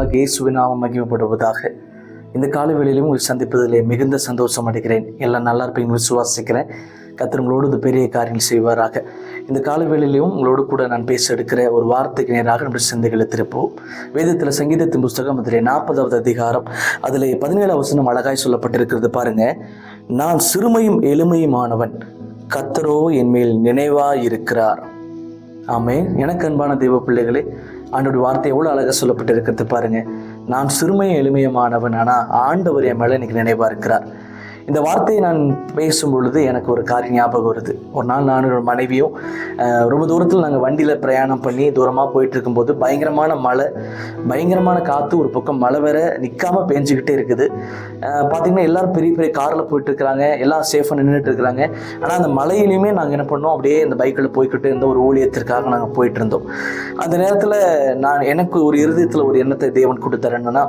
ஆண்டவராக இயேசுவின் நாமம் மகிமைப்படுவதாக. இந்த காலை வேளையிலும் உங்களை சந்திப்பதிலே மிகுந்த சந்தோஷம் அடைகிறேன். எல்லாம் நல்லா இருப்பீங்கன்னு விசுவாசிக்கிறேன். கர்த்தர் உங்களோடு இந்த பெரிய காரியங்கள் செய்வாராக. இந்த காலை வேளையிலும் உங்களோடு கூட நான் பேச எடுக்கிற ஒரு வார்த்தைக்கு நேராக நம்முடைய சிந்தைகளை திருப்போம். வேதத்தில் சங்கீதத்தின் புஸ்தகம் அதில் 40வது அதிகாரம் அதில் 17வது வசனம் அழகாய் சொல்லப்பட்டிருக்கிறது பாருங்க. நான் சிறுமையும் எளிமையுமானவன், கர்த்தரோ என் மேல் நினைவாயிருக்கிறார். ஆமென். எனக்கு அன்பான தெய்வ பிள்ளைகளே, ஆண்டோட வார்த்தை எவ்வளோ அழகாக சொல்லப்பட்டு இருக்கிறது பாருங்க. நான் சிறுமையும் எளிமையுமானவன், ஆனால் ஆண்டவர் என் மேலே இன்னைக்கு நினைவா இருக்கிறார். இந்த வார்த்தையை நான் பேசும் பொழுது எனக்கு ஒரு காரியம் ஞாபகம் வருது. ஒரு நாள் நானும் ஒரு மனைவியும் ரொம்ப தூரத்தில் நாங்கள் வண்டியில் பிரயாணம் பண்ணி தூரமாக போயிட்டு இருக்கும்போது பயங்கரமான மழை, பயங்கரமான காற்று, ஒரு பக்கம் மழை வேற நிற்காமல் பேஞ்சிக்கிட்டே இருக்குது. பார்த்திங்கன்னா எல்லோரும் பெரிய பெரிய காரில் போயிட்டு இருக்கிறாங்க, எல்லாம் சேஃபாக நின்றுட்டு இருக்கிறாங்க. ஆனால் அந்த மழையிலையுமே நாங்கள் என்ன பண்ணோம், அப்படியே இந்த பைக்கில் போய்கிட்டு இருந்த ஒரு ஊழியத்திற்காக நாங்கள் போயிட்டு இருந்தோம். அந்த நேரத்தில் எனக்கு ஒரு இருதயத்தில் ஒரு எண்ணத்தை தேவன் கொடுத்தார். என்னன்னா,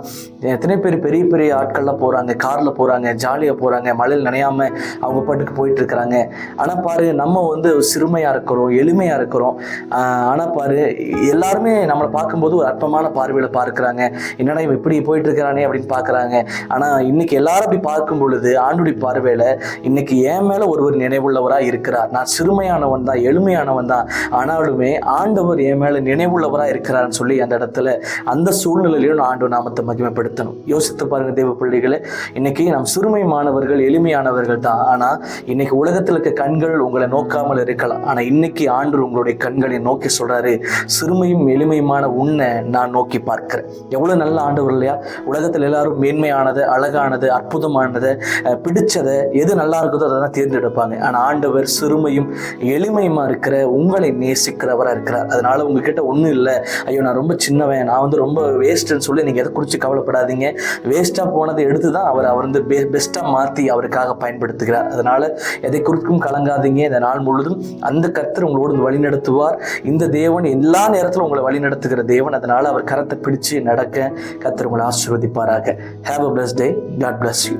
எத்தனை பேர் பெரிய பெரிய ஆட்கள்லாம் போகிறாங்க, காரில் போகிறாங்க, ஜாலியாக போகிறாங்க, மழையில் நனையாம அவங்க பாட்டுக்கு போயிட்டு இருக்கிறாங்க. ஆனால் பாரு, நம்ம சிறுமையா இருக்கிறோம், எளிமையா இருக்கிறோம். ஆனால் பாரு, எல்லாருமே நம்மளை பார்க்கும்போது ஒரு அற்பமான பார்வையில பார்க்கிறாங்க. என்னடா இவன் இப்படி போயிட்டு இருக்கிறானே அப்படின்னு பார்க்குறாங்க. ஆனால் இன்னைக்கு எல்லாரும் அப்படி பார்க்கும் பொழுது ஆண்டுடைய பார்வையில இன்னைக்கு என் மேல ஒருவர் நினைவுள்ளவராக இருக்கிறார். நான் சிறுமையானவன் தான், எளிமையானவன் தான், ஆனாலுமே ஆண்டவர் என் மேல நினைவுள்ளவராக இருக்கிறார்னு சொல்லி அந்த இடத்துல அந்த சூழ்நிலையிலும் ஆண்டவர் நாமத்தை மகிமைப்படுத்தணும். யோசித்து பாருங்க தேவ பிள்ளைகளை, இன்னைக்கு நாம் சிறுமையானவர்கள், எளிமையானவர்கள் தான். ஆனா இன்னைக்கு உலகத்தில் இருக்க கண்கள் உங்களை நோக்காமல் இருக்கலாம். ஆனா இன்னைக்கு ஆண்டவர் உங்களுடைய கண்களை நோக்கி சொல்றாரு, சிறுமையும் எளிமையுமான உன்னை நான் நோக்கி பார்க்கிறேன். எவ்வளவு நல்ல ஆண்டவர் இல்லையா? உலகத்தில் எல்லாரும் மேன்மையானது, அழகானது, அற்புதமானது, பிடிச்சதை எது நல்லா இருக்குதோ அதை தான் தேர்ந்தெடுப்பாங்க. ஆனா ஆண்டவர் சிறுமையும் எளிமையுமா இருக்கிற உங்களை நேசிக்கிறவராக இருக்கிறார். அதனால உங்ககிட்ட ஒன்றும் இல்லை, ஐயோ நான் ரொம்ப சின்னவன், நான் ரொம்ப வேஸ்ட்ன்னு சொல்லி நீங்க எதை குறித்து கவலைப்படாதீங்க. வேஸ்டா போனதை எடுத்து தான் அவர் பெஸ்டா மாற்றி அவருக்காக பயன்படுத்துகிறார். அதனால எதை குறித்தும் கலங்காதீங்க. இந்த நாள் முழுவதும் அந்த கர்த்தர் உங்களோடு வழி நடத்துவார். இந்த தேவன் எல்லா நேரத்திலும் உங்களை வழி நடத்துகிற தேவன். அதனால அவர் கரத்தை பிடிச்சு நடக்க கர்த்தர் உங்களை ஆசீர்வதிப்பாராக. Have a blessed day. God bless you.